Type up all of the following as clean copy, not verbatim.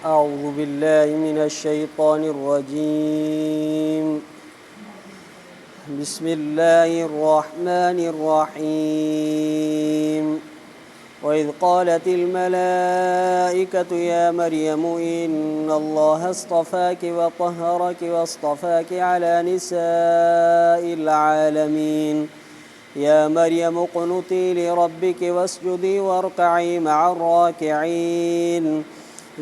أعوذ بالله من الشيطان الرجيم بسم الله الرحمن الرحيم وإذ قالت الملائكة يا مريم إن الله اصطفاك وطهرك واصطفاك على نساء العالمين يا مريم اقنتي لربك واسجدي واركعي مع الراكعين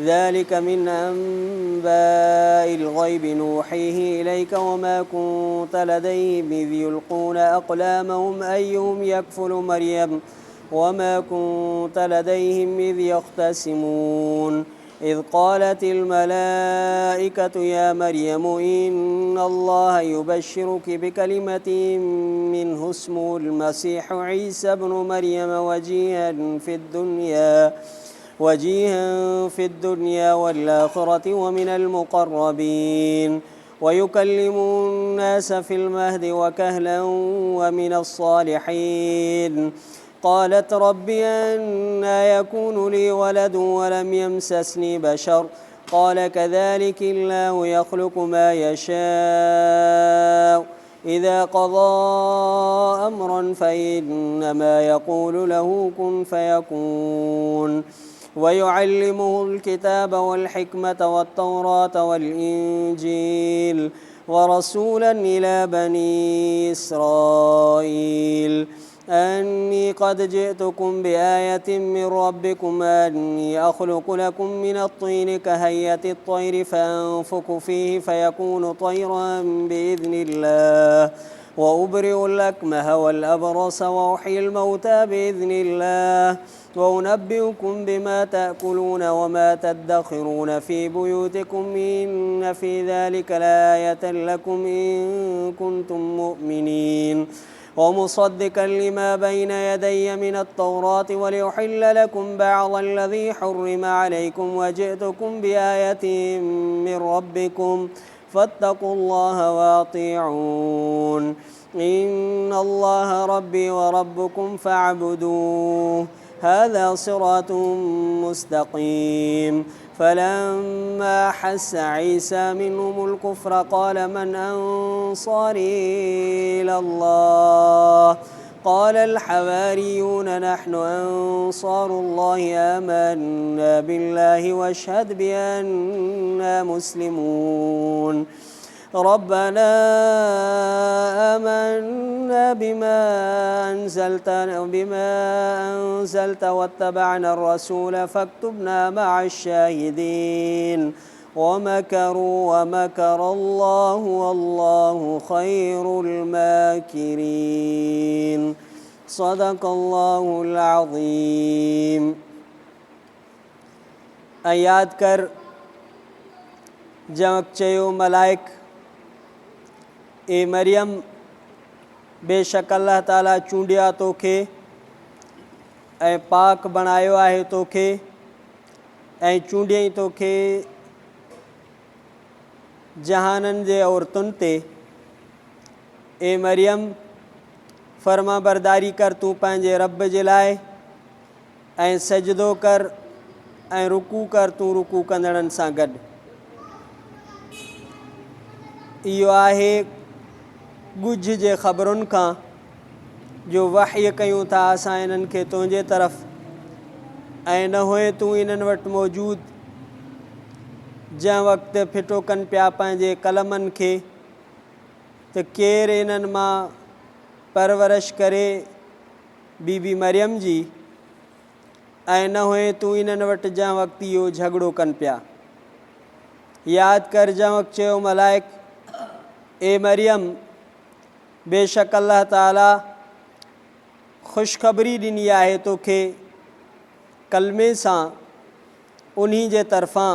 ذلك من أنباء الغيب نوحيه إليك وما كنت لديهم إذ يلقون أقلامهم أيهم يكفل مريم وما كنت لديهم إذ يختصمون إذ قالت الملائكة يا مريم إن الله يبشرك بكلمة منه اسمه المسيح عيسى ابن مريم وجيها في الدنيا والآخرة ومن المقربين ويكلم الناس في المهد وكهلا ومن الصالحين قالت رب أنى يكون لي ولد ولم يمسسني بشر قال كذلك الله يخلق ما يشاء إذا قضى أمرا فإنما يقول له كن فيكون ويعلمه الكتاب والحكمة والتوراة والإنجيل ورسولا إلى بني إسرائيل أني قد جئتكم بآية من ربكم أني أخلق لكم من الطين كهيئة الطير فأنفخ فيه فيكون طيرا بإذن الله وأبرئ الأكمه والأبرص وأحيي الموتى بإذن الله وأنبئكم بما تأكلون وما تدخرون في بيوتكم إن في ذلك لآية لكم إن كنتم مؤمنين ومصدقا لما بين يدي من التوراة ولأحل لكم بعض الذي حرم عليكم وجئتكم بآية من ربكم فاتقوا الله وأطيعون إن الله ربي وربكم فاعبدوه هذا صراط مستقيم فلما أحس عيسى منهم الكفر قال من أنصاري إلى الله قال الحواريون نحن أنصار الله آمنا بالله واشهد بأننا مسلمون ربنا آمنا بما أنزلت واتبعنا الرسول فاكتبنا مع الشاهدين ومكروا ومكر الله والله خير الماكرين صدق الله العظيم याद कर जंहिं वक़्तु चयो मलाइक ए मरियम बेशक अल्लाह ताला चूंडिया तोखे ऐं पाक बणायो आहे तोखे ऐं चूंडियई तोखे जहाननि जे औरतुनि ते ए मरियम फर्मा बरदारी कर तूं पंहिंजे रब जे लाइ ऐं सजदो कर ऐं रुकू कर तूं रुकू कंदड़नि सां गॾु इहो आहे ॻुझ जे ख़बरुनि खां जो वहय कयूं था असां इन्हनि खे तुंहिंजे तरफ़ ऐं न हुए तूं इन्हनि वटि मौजूदु जंहिं वक़्तु फिटो कनि पिया पंहिंजे कलमनि खे त केरु इन्हनि मां परवरिश करे बीबी मरियम जी ऐं न हुए तूं इन्हनि वटि जंहिं वक़्तु इहो झगड़ो कनि पिया यादि कर जंहिं वक़्तु चयो मलाइक ए मरियम बेशक अल्लाह ताला ख़ुशख़बरी ॾिनी आहे तोखे कलमे सां उन्ही जे तरफ़ां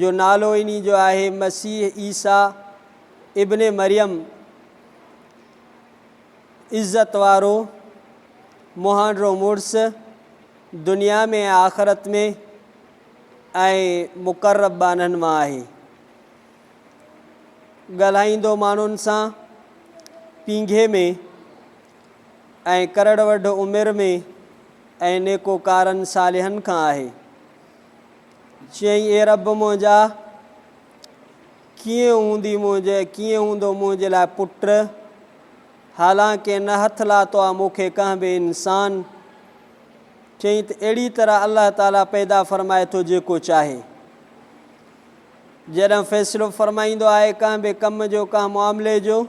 जो नालो इन्ही जो आहे मसीह ईसा इब्ने मरियम इज़्ज़त वारो मुहांडो मुड़ुस दुनिया में आख़िरत में ऐं मुक़र्रब बाननि मां आहे ॻाल्हाईंदो माण्हुनि सां पींघे में ऐं करड़ वढ उमिरि में ऐं नेकोकारनि सालिहनि खां आहे चई ए रब मुंहिंजा कीअं हूंदो मुंहिंजे लाइ पुट, हालांकि न हथु लाथो आहे मूंखे कंहिं बि इंसान। चई त अहिड़ी तरह अलाह ताला पैदा फ़रमाए थो जेको चाहे। जॾहिं फ़ैसिलो फ़रमाईंदो आहे कंहिं बि कम जो, कंहिं मामले जो,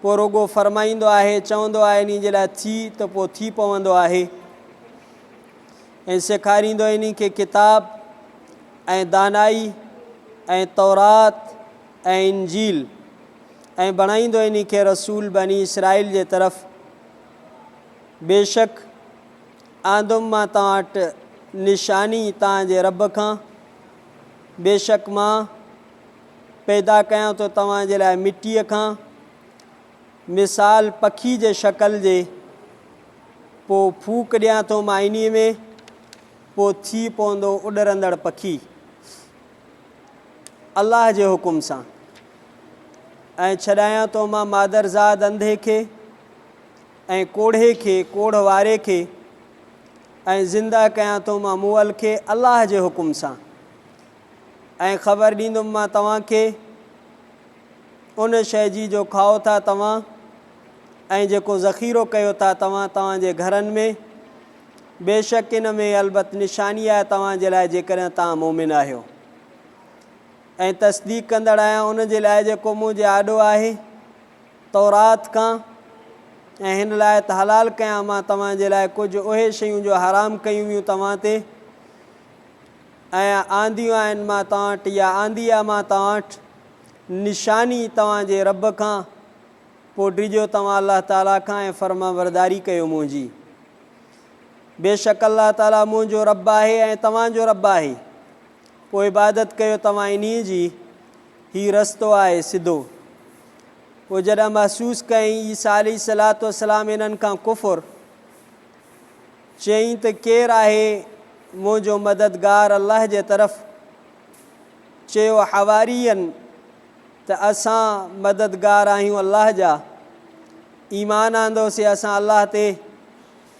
पोइ रुॻो फ़रमाईंदो आहे, चवंदो आहे इन जे लाइ थी त पोइ थी पवंदो आहे। ऐं सेखारींदो इन खे किताब ऐं दानाई ऐं तौरात ऐं इंजील, ऐं बणाईंदो इन खे रसूल बनी इसराइल जे तरफ़। बेशक आंदुमि मां तव्हां वटि निशानी तव्हांजे रब खां, बेशक मां पैदा कयां थो तव्हांजे लाइ मिटीअ खां, मिसाल पखी जे शक्ल जे, पोइ फूक ॾियां थो मां इन में, पोइ थी पवंदो उॾरंदड़ पखी अलाह जे हुकुम सां। ऐं छॾायां थो मां मादरज़ाद अंधे खे ऐं कोढ़े खे, कोढ़ वारे खे, ऐं ज़िंदा कयां थो मां मुअल खे अलाह जे हुकुम सां। ऐं ख़बर ॾींदुमि मां तव्हांखे उन शइ जी जो खाओ था तव्हां, ऐं जेको ज़ख़ीरो कयो था तव्हां तव्हांजे घरनि में। बेशक इन में अलबत निशानी आहे तव्हांजे लाइ जेकॾहिं तव्हां मोमिन आहियो। ऐं तसदीक़ कंदड़ आहियां उन जे लाइ जेको मुंहिंजे आॾो आहे तौरात खां, ऐं हिन लाइ त हलाल कयां मां तव्हांजे लाइ कुझु उहे शयूं जो हराम कयूं हुयूं तव्हां ते, ऐं आंदियूं आहिनि मां तव्हां वटि, या आंदी आहे मां तव्हां वटि निशानी तव्हांजे रब खां। पोइ डिॼो तव्हां अलाह ताला खां ऐं फ़र्मा बरदारी कयो मुंहिंजी। बेशक अलाह ताला मुंहिंजो रब आहे ऐं तव्हांजो रब आहे, पोइ इबादत कयो तव्हां इन जी, हीउ रस्तो आहे सिधो। पोइ जॾहिं महसूसु कयईं ईसा अलैहिस्सलातु वस्सलाम इन्हनि खां कुफ़ुर, चयईं त केरु आहे मुंहिंजो मददगार अलाह जे तरफ़। चयो हवारियनि त असां मददगार आहियूं अलाह जा, ईमान आंदोसीं असां अलाह ते,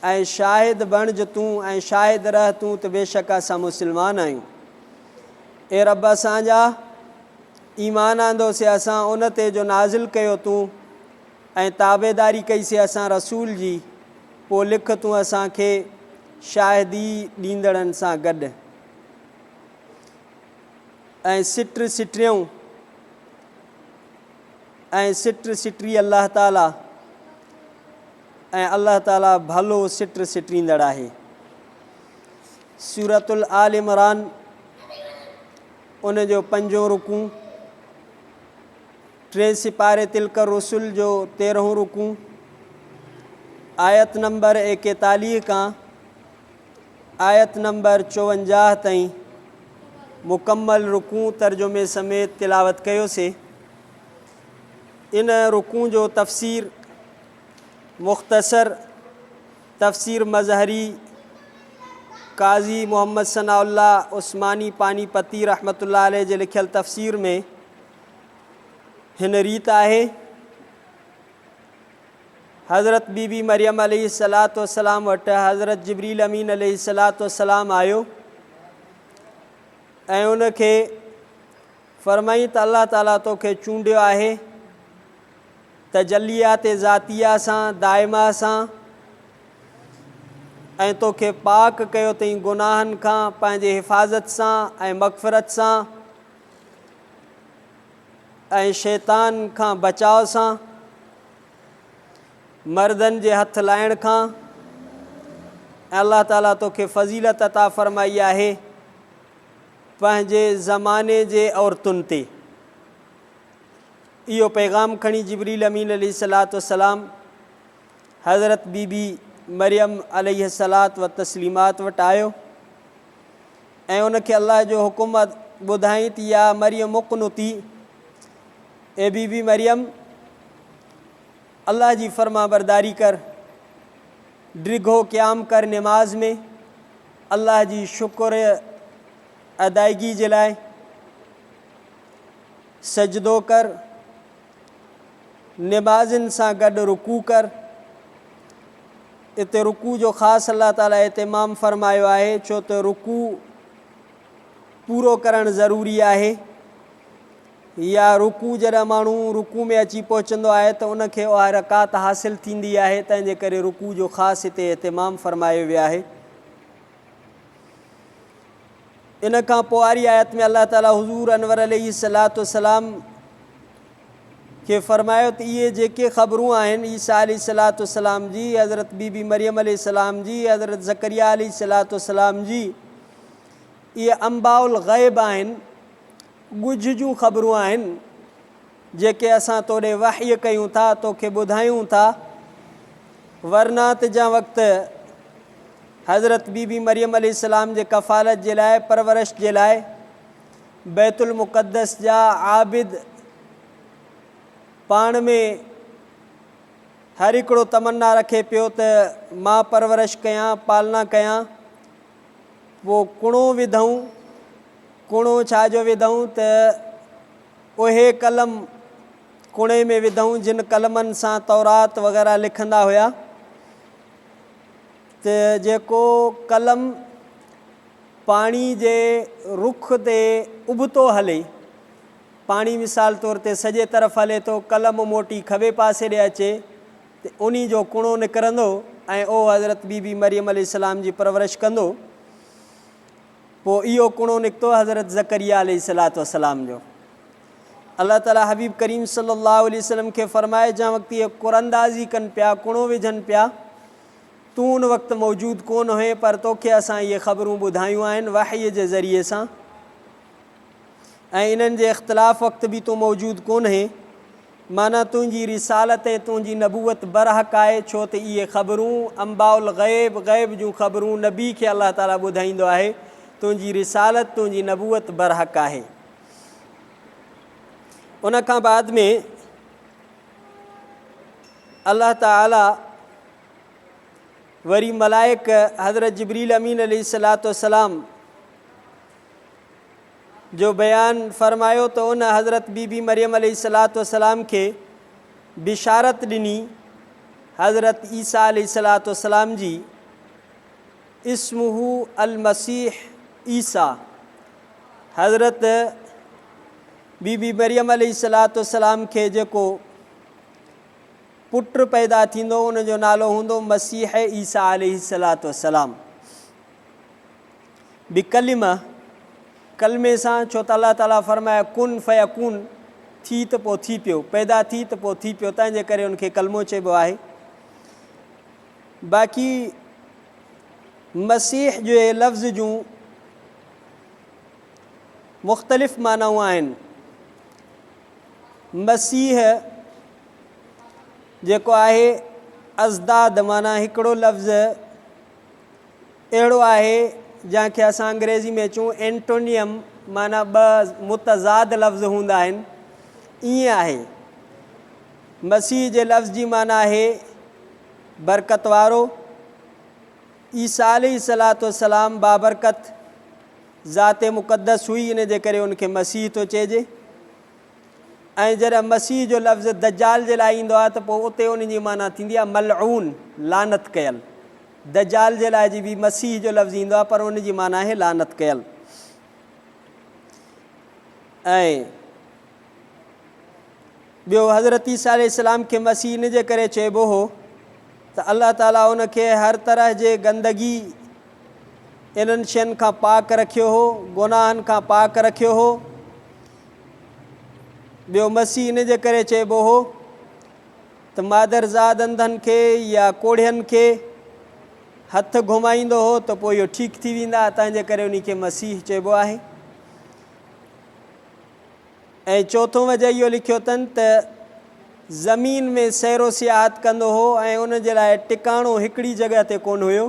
ऐं शाहिद बणिज तूं ऐं शाहिद रह तूं त बेशक असां मुस्लमान आहियूं। ए रब असांजा ईमान आंदोसीं असां उन ते जो नाज़िल कयो तूं, ऐं ताबेदारी कईसीं असां रसूल जी, पोइ लिख तूं असांखे शाहिदी ॾींदड़नि सां गॾु। ऐं सिट सिटरी अलाह ताला, ऐं अलाह ताला भलो सिट सिटींदड़ आहे। सूरतुल आल इमरान उन जो 5 रुकू, 3 सिपारे तिलकर रसुल जो 13 रुकू, आयत नंबर 41 खां आयत नंबर 54 ताईं मुकम्मल रुकू तर्जुमे समेत तिलावत कयोसीं। इन रुकू जो तफ़सीर मुख़्तसर तफ़सीर मज़हरी काज़ी मोहम्मद सनाउल्लाह उस्मानी पानीपती रहमतुल्लाह अलैह जे लिखियल तफ़सीर में हिन रीत आहे। हज़रत बीबी मरियम अलैहिस्सलातु वस्सलाम वटि हज़रत जिब्रील अमीन अलैहिस्सलातु वस्सलाम आयो, ऐं उन खे फ़रमाई त अल्लाह ताला तोखे चूंडियो आहे तजलियात ज़ातिया सां, दाइमा सां, ऐं तोखे पाक कयो अथई गुनाहनि खां पंहिंजे हिफ़ाज़त सां ऐं मग़फ़िरत सां, ऐं शैतान खां बचाव सां, मर्दनि जे हथ लाइण खां। अल्लाह ताला तोखे फ़ज़ीलत अता फ़रमाई आहे पंहिंजे ज़माने जे औरतुनि ते। इहो पैगाम खणी जिब्रील अमीन अलैहिस्सलातु वस्सलाम हज़रत बीबी मरियम अलैहिस्सलातु व तस्लीमात वटि आयो, ऐं उनखे अल्लाह जो हुकुम ॿुधाई त या मरियम उक़नुती, ए बीबी मरियम अल्लाह जी फ़र्मा बरदारी कर, डिघो क़याम कर नमाज में, अल्लाह जी शुक्र अदायगी जे लाइ सजदो कर, नमाज़िन सां गॾु रुकू कर। इते रुकू जो ख़ासि अल्लाह ताला इत्माम फ़रमायो आहे, छो त रुकू पूरो करणु ज़रूरी आहे, या रुकू जॾहिं माण्हू रुकू में अची पहुचंदो आहे त उनखे उहा रकात हासिलु थींदी आहे, तंहिंजे करे रुकू जो ख़ासि हिते इतिमाम फ़रमायो वियो आहे। इन खां पोइ वारी आयत में अलाह ताला हुज़ूर अनवर अलैहिस्सलातु वस्सलाम खे फ़रमायो त इहे जेके ख़बरूं आहिनि ईसा अलैहिस्सलातु वस्सलाम जी, हज़रत बीबी मरियम अलैहिस्सलाम जी, हज़रत ज़करिया अलैहिस्सलातु वस्सलाम जी, इहे अंबाउल ग़ैब आहिनि, ॻुझ जूं ख़बरूं आहिनि जेके असां तोॾे वही कयूं था, तोखे ॿुधायूं था। वरना त जा वक़्तु हज़रत बीबी मरियम अलैहिस्सलाम जे कफ़ालत जे लाइ, परवरिश जे लाइ बैतुल मुक़द्दस जा आबिद पाण में हर हिकिड़ो तमन्ना रखे पियो त मां परवरिश कयां, पालना कयां। पोइ कुणो विधऊं, कुणो छाजो विधऊं त उहे कलम कुणे में विधऊं जिन कलमनि सां तौरात वग़ैरह लिखंदा हुया, त जेको कलम पाणी जे रुख ते उबतो हले, पाणी मिसाल तौर ते सॼे तरफ़ हले थो, कलम मोटी खॿे पासे ॾे अचे त उन जो कुणो निकिरंदो ऐं उहो हज़रत बीबी मरियम अलैहिस्सलाम जी परवरिश कंदो। पोइ इहो कुणो निकितो हज़रत ज़करिया अलैहिस्सलातु वस्सलाम जो। अलाह ताला हबीब करीम सल्लल्लाहु अलैहि वसल्लम खे फ़रमाए जंहिं वक़्तु इहे कुरंदाज़ी कनि पिया, कुणो विझनि पिया, तूं उन वक़्तु मौजूदु कोन हुए, पर तोखे असां इहे ख़बरूं ॿुधायूं आहिनि वहीअ जे ज़रिए सां, ऐं इन्हनि जे इख़्तिलाफ़ वक़्तु बि तूं मौजूदु कोन हुए। माना तुंहिंजी रिसालत ऐं तुंहिंजी नबूवत बरहक़ आहे, छो त इहे ख़बरूं अंबाउल ग़ैब, ग़ैब जूं ख़बरूं नबी खे अलाह ताला ॿुधाईंदो आहे। तुंहिंजी रिसालत, तुंहिंजी नबूवत बरहक़ आहे। उन खां बाद में अलाह ताला वरी मलाइक हज़रत जिब्रील अमीन अलैहिस्सलातु वस्सलाम जो बयानु फ़रमायो त उन हज़रत बीबी मरियम अलैहिस्सलातु वस्सलाम खे बिशारत ॾिनी हज़रत ईसा अलैहिस्सलातु वस्सलाम जी, इस्मुहु अल मसीह ईसा। हज़रत बीबी मरियम अलैहिस्सलातु वस्सलाम खे जेको पुट पैदा थींदो उन जो नालो हूंदो मसीह ईसा अलैहिस्सलातु वस्सलाम। बिकलिमा, कलमे सां, छो त अलाह ताला फ़रमाया कुन फ़यकून, थी त पोइ थी पियो, पैदा थी त पोइ थी पियो, तंहिंजे करे उनखे कलमो चइबो आहे। बाक़ी मसीह जे लफ़्ज़ जूं मुख़्तलिफ़ मानाऊं आहिनि। मसीह जेको आहे अज़दाद, माना हिकिड़ो लफ़्ज़ अहिड़ो आहे जंहिंखे असां अंग्रेज़ी में चऊं एंटोनियम, माना ॿ मुतज़ाद लफ़्ज़ हूंदा आहिनि, ईअं आहे। मसीह जे लफ़्ज़ जी माना आहे बरकत वारो। ईसा अलैहिस्सलातु वस्सलाम बाबरकत ज़ाते मुक़द्दस हुई, इन जे करे उनखे मसीह थो चइजे। ऐं जॾहिं मसीह जो लफ़्ज़ दज्जाल जे लाइ ईंदो आहे त पोइ उते उन जी माना थींदी आहे मलऊन, लानत कयल। दज्जाल जे लाइ जी बि मसीह जो लफ़्ज़ ईंदो आहे, पर उन जी माना आहे लानत कयल। ऐं ॿियो हज़रत ईसा अलैहिस्सलाम खे मसीह इन जे करे चइबो हो त अलाह ताला उनखे हर तरह जे गंदगी इन्हनि शयुनि खां पाक रखियो हो, गुनाहनि खां पाक रखियो हो। ॿियो मसीह इन जे करे चइबो हो त मादरज़ाद अंधनि खे या कोढ़ियनि खे हथ घुमाईंदो हो त पोइ इहो ठीकु थी वेंदा, तंहिंजे करे उन खे मसीह चइबो आहे। ऐं चोथों वजह इहो लिखियो अथनि त ज़मीन में सैरो सियाहत कंदो हो ऐं उन जे लाइ टिकाणो हिकिड़ी जॻह ते कोन हुयो,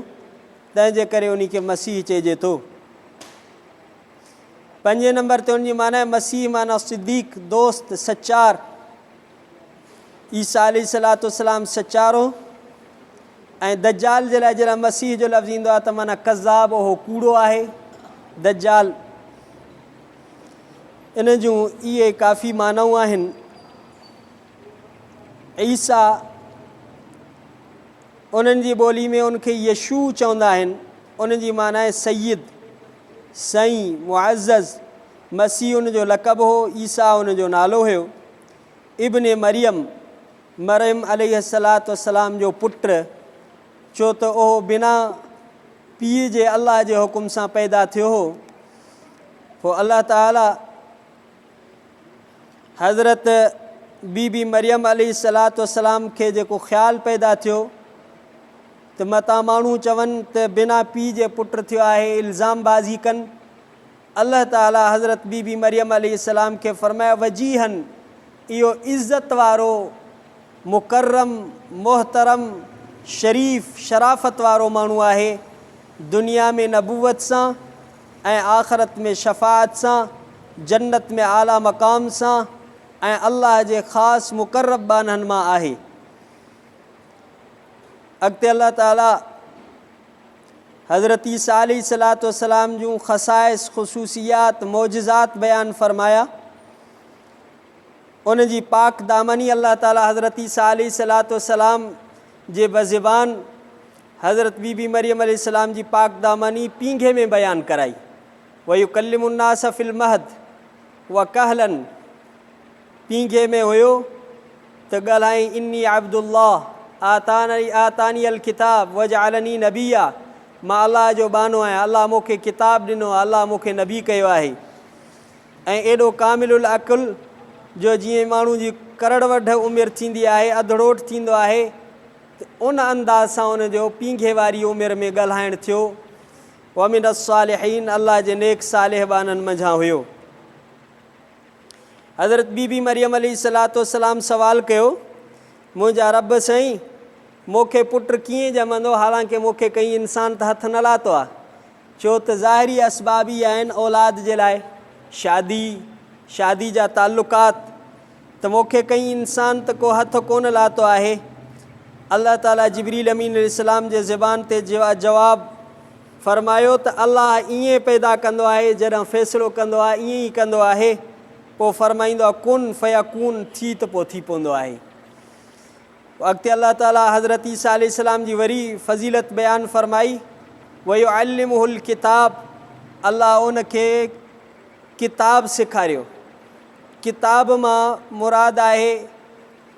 तंहिंजे करे उन खे मसीह चइजे थो। 5 नंबर ते उनजी माना आहे मसीह, माना सिद्दीक़, दोस्त, सचार। ईसा अलैहिस्सलातु वस्सलाम सचारो। ऐं दज्जाल जे लाइ जॾहिं मसीह जो लफ़्ज़ ईंदो आहे त माना कज़ाब, उहो कूड़ो आहे दज्जाल। इन जूं इहे काफ़ी मानाऊं आहिनि। ईसा उन्हनि जी ॿोली में उनखे यशू चवंदा आहिनि, उन जी माना आहे सैयद, साईं मुअज़्ज़ज़ मसीह उन जो लक़ब हो, ईसा उन जो नालो हुयो। इब्ने मरियम अलैहिस्सलातु वस्सलाम जो पुटु, छो त उहो बिना पीउ जे अल्लाह जे हुकुम सां पैदा थियो हो। पोइ अल्लाह ताला हज़रत बीबी मरियम अलैहिस्सलातु वस्सलाम खे जेको ख़्यालु पैदा थियो त मता माण्हू चवनि त बिना पीउ जे पुटु थियो आहे, इल्ज़ाम बाज़ी कनि। अल्लाह ताला हज़रत बीबी मरियम अलैहिस्सलाम खे फ़रमाया वजीहन, इहो इज़्ज़त वारो, मुकर्रम, मोहतरम, शरीफ़, शराफ़त वारो माण्हू आहे। दुनिया में नबूवत सां ऐं आख़िरत में शफ़ाअत सां, जन्नत में आला मक़ाम सां ऐं अल्लाह जे ख़ासि मुक़र्रब बाननि मां आहे। अॻिते अल्लाह ताला हज़रत ईसा अलैहिस्सलातु वस्सलाम जूं ख़साइस, ख़ुसूसियात, मौजिज़ात बयानु फ़रमाया। उन जी पाक दामनी अल्लाह ताला हज़रत ईसा अलैहिस्सलातु वस्सलाम जे बज़बान हज़रत बीबी मरियम अलैहिस्सलाम जी पाक दामनी पींघे में बयानु कराई। वयुकल्लिमुन्नास फ़िल महद व कहलन, पींघे में हुयो त ॻाल्हाई इन्नी अब्दुल्लाह आतानी अल किताब वजअलनी नबिया, मां अल्लाह जो बानो आहियां, अल्लाह मूंखे किताब ॾिनो, अल्लाह मूंखे नबी कयो आहे। ऐं एॾो कामिलुल अक़ुल जो जीअं माण्हू जी करोड़ वढ उमिरि थींदी आहे, अधड़ोठ थींदो आहे, त उन अंदाज़ सां उन जो पींघे वारी उमिरि में ॻाल्हाइणु थियो। वमिन अस्सालिहीन, अल्लाह जे नेक सालिह बाननि मंझां हुयो। हज़रत बीबी मरियम अलैहिस्सलातु वस्सलाम सवाल कयो, मुंहिंजा रब साईं, मूंखे पुटु कीअं ॼमंदो, हालांकि मूंखे कई इंसान त हथु न लाथो आहे। छो त ज़ाहिरी असबाब ई आहिनि औलाद जे लाइ, शादी जा ताल्लुकात, त मूंखे कई इंसान त को हथु कोन लाथो आहे। अल्लाह ताला जिब्रील अमीन अलैहिस्सलाम जे ज़बान ते जवाबु फ़रमायो त अल्लाह ईअं पैदा कंदो आहे, जॾहिं फ़ैसिलो कंदो आहे ईअं ई कंदो आहे। पोइ फ़रमाईंदो आहे कुन फ़यकून, थी त पोइ थी पवंदो आहे। अॻिते अल्लाह ताला हज़रत ईसा अलैहिस्सलाम जी वरी फ़ज़ीलत बयानु फ़रमाई। वयुअल्लिमुहुल किताब, अल्लाह उन खे किताब सेखारियो। किताब मां मुराद आहे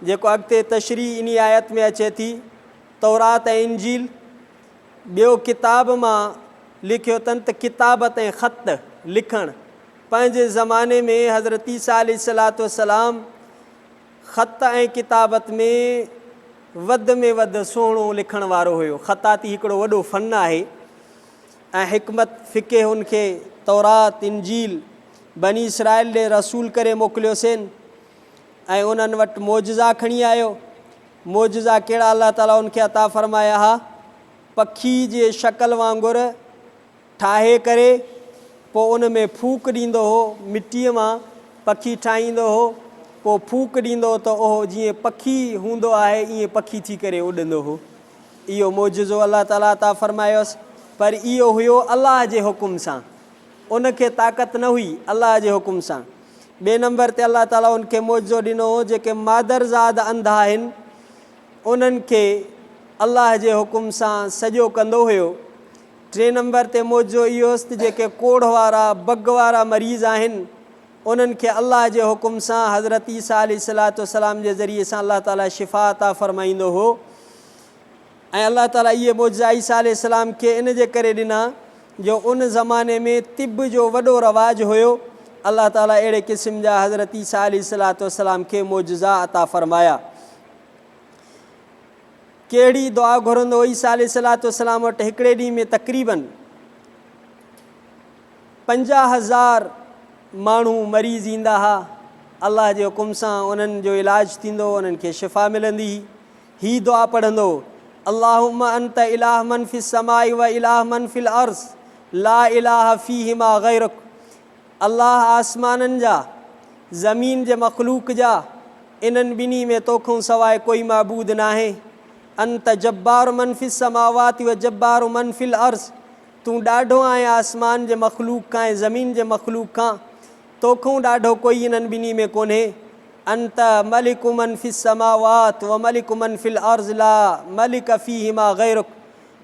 जेको अॻिते तशरीह इन आयत में अचे थी, तौरात ऐं इंजील। ॿियो किताब मां लिखियो अथनि त किताबत ऐं ख़त, लिखणु। पंहिंजे ज़माने में हज़रत ईसा अलैहिस्सलातु वस्सलाम ख़त ऐं किताबत में वधि सुहिणो लिखण वारो हुयो। ख़ताती हिकिड़ो वॾो फ़न आहे ऐं हिकमत फ़िक़े हुनखे तौरात, इंजील, बनी इसराइल ॾे रसूल करे मोकिलियोसीं ऐं उन्हनि वटि मौजिज़ा खणी आयो। मौजिज़ा कहिड़ा अल्लाह ताला उनखे अता फ़रमाया हा, पखी जे शक्ल वांगुरु ठाहे करे पोइ उन में फूक ॾींदो हो, मिटीअ मां पखी ठाहींदो हो, पोइ फूक ॾींदो त उहो जीअं पखी हूंदो आहे ईअं पखी थी करे उॾंदो हो। इहो मौजिज़ो अल्लाह ताला अता फ़रमायोसि, पर इहो हुयो अल्लाह जे हुकुम सां, उनखे ताक़त न हुई, अल्लाह जे हुकुम सां। ॿिए नंबर ते अल्लाह ताला उनखे मौजिज़ो ॾिनो हो, जेके मादरज़ाद अंधा आहिनि उन्हनि खे अल्लाह जे हुकुम सां सॼो कंदो हुयो। टे नंबर ते मौजिज़ो इहो हुअसि त जेके कोढ़ वारा, बग वारा मरीज़ आहिनि उन्हनि खे अल्लाह जे हुकुम सां हज़रत ईसा अलैहिस्सलातु वस्सलाम जे ज़रिए सां अल्लाह ताला शिफ़ा अता फ़रमाईंदो हो। ऐं अल्लाह ताला इहे मौजिज़ा ईसा अलैहिस्सलाम खे इन जे करे ॾिना जो उन ज़माने में तिब जो वॾो रवाजु हुयो। अल्लाह ताला अहिड़े क़िस्म जा हज़रत ईसा अलैहिस्सलातु वस्सलाम खे मौजिज़ा अता फ़रमाया। कहिड़ी दुआ घुरंदो ईसा अलैहिस्सलातु वस्सलाम वटि हिकिड़े ॾींहं में तक़रीबन 50,000 माण्हू मरीज़ ईंदा हुआ। अल्लाह जे हुकुम सां उन्हनि जो इलाजु थींदो, उन्हनि खे शिफ़ा मिलंदी। ही दुआ पढ़ंदो, अल्लाहुम्मा अंत इलाह मन फ़िस समाई व इलाह मन फ़िल अर्ज़ ला इलाहा फ़ीहिमा गैरुक। अल्लाह आसमाननि जा, ज़मीन जे मख़लूक़ जा, इन्हनि ॿिन्ही में तोखूं सवाइ कोई माबूद न आहे। अंत जब्बार मन फ़िस समावाति व जब्बार मन फ़िल अर्ज़, तूं ॾाढो आहीं आसमान जे मख़लूक़ खां ऐं ज़मीन जे मख़लूक़ खां, तोखूं ॾाढो कोई इन्हनि ॿिन्ही में कोन्हे। अंत मलिकु मन फ़िस समावात व मलिकु मन फ़िल अर्ज़ ला मलिक फ़ीहिमा गैरुक,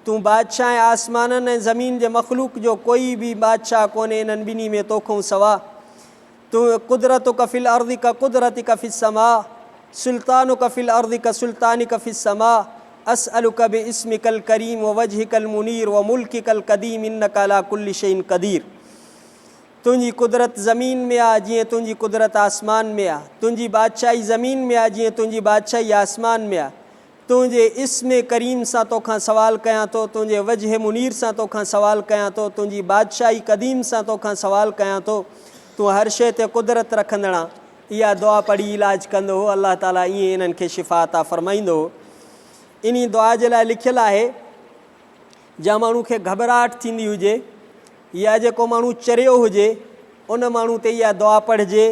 तूं बादशाह आसमाननि ऐं ज़मीन जे मख़लूक जो कोई भी बादशाह कोन्हे इन्हनि ॿिन्ही में तोखां सवा। तूं कुदरत कफ़िल अर्ज़ि का कुदरत कफ़िल समा, सुल्तान कफ़िल अर्ज़ि का सुल्तानी कफ़िल समा, असअलुका बिइस्मिकल करीम व वजहिकल मुनीर व मुल्किकल क़दीम इन्नका अला कुल्लि शैइन क़दीर। तुंहिंजी कुदरत ज़मीन में आहे जीअं तुंहिंजी कुदरत आसमान में आहे, तुंहिंजी बादशाही ज़मीन में आहे जीअं तुंहिंजी बादशाही आसमान में आहे। तुंहिंजे इस्म करीम सां तोखां सवाल कयां थो, तुंहिंजे वजह मुनीर सां तोखां सवाल कयां थो, तुंहिंजी बादशाही क़दीम सां तोखां सवाल कयां थो। तूं हर शइ ते कुदरत रखंदड़। इहा दुआ पढ़ी इलाज कंदो हो, अल्लाह ताला ईअं इन्हनि खे शिफ़ा अता फ़रमाईंदो हो। इन दुआ जे लाइ लिखियलु आहे, जा माण्हू खे घबराहट थींदी हुजे या जेको माण्हू चरियो हुजे उन माण्हू ते इहा दुआ पढ़िजे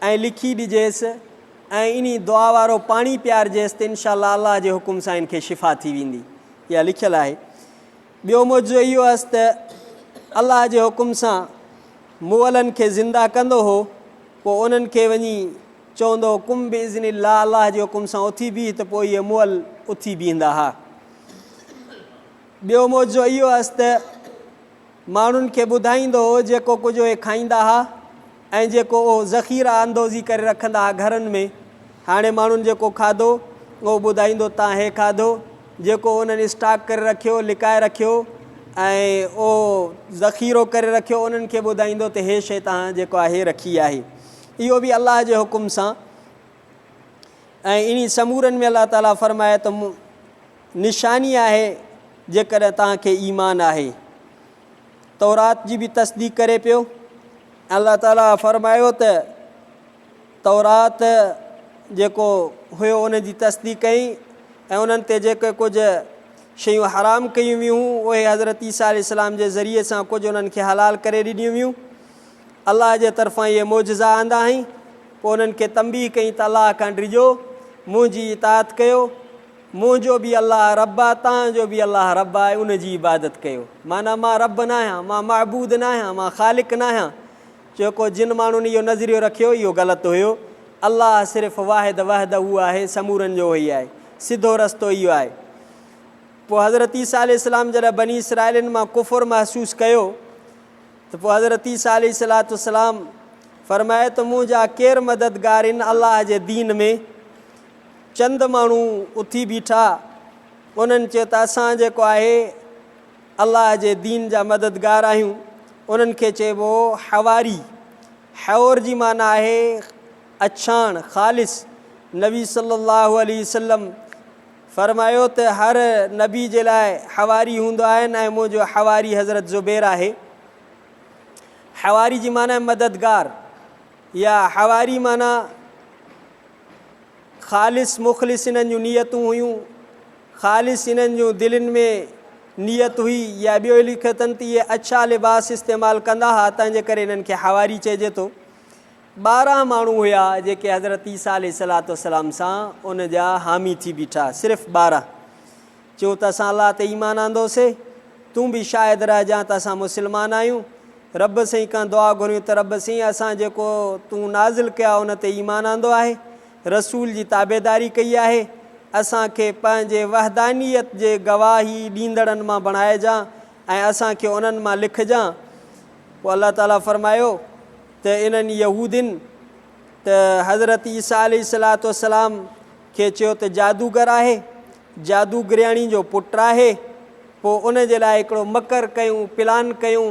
ऐं लिखी ॾिजेसि ऐं इन दुआ वारो पाणी पीआरिजेसि त इंशाअल्लाह अल्लाह जे हुकुम सां इनखे शिफ़ा थी वेंदी। इहा लिखियलु आहे। ॿियो मौजो इहो हुअसि त अल्लाह जे हुकुम सां मुअलनि खे ज़िंदा कंदो हो, पोइ उन्हनि खे वञी चवंदो हो कुम बिइज़्निल्लाह, अल्लाह जे हुकुम सां उथी बीह, त पोइ इहे मुअल उथी बीहंदा हुआ। ॿियो मौजो इहो हुअसि त माण्हुनि खे ॿुधाईंदो हो जेको कुझु उहे खाईंदा हुआ ऐं जेको उहो ज़ख़ीरा अंदोज़ी करे रखंदा हुआ घरनि में। हाणे माण्हुनि जेको खाधो उहो ॿुधाईंदो तव्हां हे खाधो, जेको उन्हनि स्टॉक करे रखियो लिकाए रखियो ऐं उहो ज़ख़ीरो करे रखियो उन्हनि खे ॿुधाईंदो त हे शइ तव्हां जेको आहे रखी आहे। इहो बि अल्लाह जे हुकुम सां। ऐं इन समूरनि में अल्लाह ताला फ़रमाए त निशानी आहे जेकॾहिं तव्हांखे ईमान आहे। तौरात जी बि तस्दीक़ करे पियो। अल्लाह ताला फ़रमायो त तौरात जेको हुयो उन जी तस्दीक़ कई ऐं उन्हनि ते जेके कुझु शयूं हराम कयूं वियूं उहे हज़रत ईसा अलैहिस्सलाम जे ज़रिए सां कुझु उन्हनि खे हलाल करे ॾिनियूं वियूं। अल्लाह जे तरफ़ां इहे मौजज़ा आंदा हुई। पोइ उन्हनि खे तंबीह कई त अल्लाह खां डिॼो, मुंहिंजी इताअत कयो, मुंहिंजो बि अल्लाह रब आहे, तव्हांजो बि अल्लाह रब आहे, उन जी इबादत कयो। माना मां रब न आहियां, मां महबूद न आहियां, मां ख़ालिक़ न आहियां। जेको जिन माण्हुनि इहो नज़रियो रखियो इहो ग़लति हुयो। अल्लाह सिर्फ़ु वाहिद वहद उहो आहे, समूरनि जो ई आहे, सिधो रस्तो इहो आहे। पोइ हज़रत ईसा अलैहिस्सलाम जॾहिं बनी इसराइलनि मां कुफ़ुर महसूसु कयो त पोइ हज़रत ईसा अलैहिस्सलाम फ़रमाए त मुंहिंजा केरु मददगार आहिनि अल्लाह जे दीन में। चंद माण्हू उथी बीठा, उन्हनि चयो त असां जेको आहे अल्लाह जे दीन जा मददगार आहियूं। उन्हनि खे चइबो हवारी। हौर जी माना आहे अछाण, ख़ालिस। नबी सल्लल्लाहु अलैहि वसल्लम फ़रमायो त हर नबी जे लाइ हवारी हूंदो आहिनि ऐं मुंहिंजो हवारी हज़रत ज़ुबैर आहे। हवारी जी माना मददगार या हवारी माना ख़ालिस मुख़लिस इन्हनि जूं नियतूं हुयूं, ख़ालिस इन्हनि जूं दिलनि में नियत हुई। या ॿियो लिखियो अथनि त इहे अच्छा लिबास इस्तेमालु कंदा हुआ, तंहिंजे करे इन्हनि खे हवारी चइजे थो। 12 माण्हू हुया जेके हज़रत ईसा अलैहिस्सलाम सां उन जा हामी थी बीठा, सिर्फ़ु 12। चयो त असां अल्लाह ते ईमान आंदोसीं, तूं बि शायदि रहिजां त असां मुस्लमान आहियूं। रब साईं खां दुआ घुरियूं त रब साईं असां जेको तूं नाज़िल कया उन ते ईमान आंदो आहे, रसूल जी ताबेदारी कई आहे, असांखे पंहिंजे वहदानियत जे गवाही ॾींदड़नि मां बणाइजांइ ऐं असांखे उन्हनि मां लिखजांइ। पोइ अल्लाह ताला फ़रमायो त इन्हनि यहूदिन त हज़रत ईसा अलैहिस्सलाम खे चयो त जादूगर आहे, जादूगरियाणी जो पुटु आहे। पोइ उन जे लाइ हिकिड़ो मकर कयूं, प्लान कयूं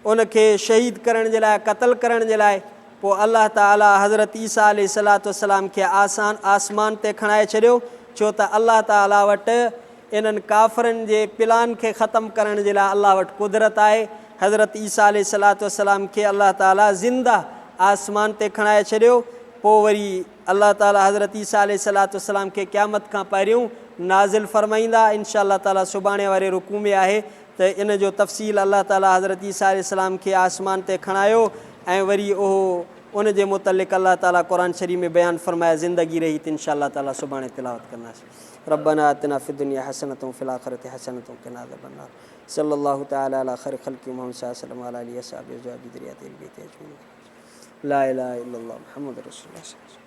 उनखे शहीद करण जे लाइ, क़तल करण जे लाइ। पोइ अल्लाह ताला हज़रत ईसा अलैहिस्सलाम खे आसमान ते खणाए छॾियो, छो त अल्लाह ताला वटि इन्हनि काफ़रनि जे प्लान खे ख़तमु करण जे लाइ अल्लाह वटि कुदरत आहे। हज़रत ईसा अलैहिस्सलाम खे अल्लाह ताला ज़िंदा आसमान ते खणाए छॾियो। पोइ वरी अल्लाह ताला हज़रत ईसा अलैहिस्सलाम खे क़यामत खां पहिरियों नाज़िल फ़रमाईंदा। इंशाअल्लाह ताला सुभाणे वारे रुकू में आहे त इन जो तफ़सील अल्लाह ताला हज़रत ईसा अलैहिस्सलाम खे आसमान ते खणायो ऐं वरी उहो उन जे मुतलिक़ अल्लाह ताला क़ुरान शरीफ़ में बयानु फ़रमाए ज़िंदगी रही त इंशाअल्लाह ताला सुभाणे तिलावत कंदासीं। रब्बना आतिना फ़िद दुनिया हसनतुम फ़िल आख़िरति हसनतुम क़िना अज़ाबन्नार। सल्लल्लाहु तआला अला खैरि ख़ल्क़ि मुहम्मद सल्लल्लाहु अलैहि वसल्लम व अला आलिहि व अस्हाबिहि ज़ुरिय्यति अजमईन। ला इलाहा इल्लल्लाह मुहम्मदुर रसूलुल्लाह।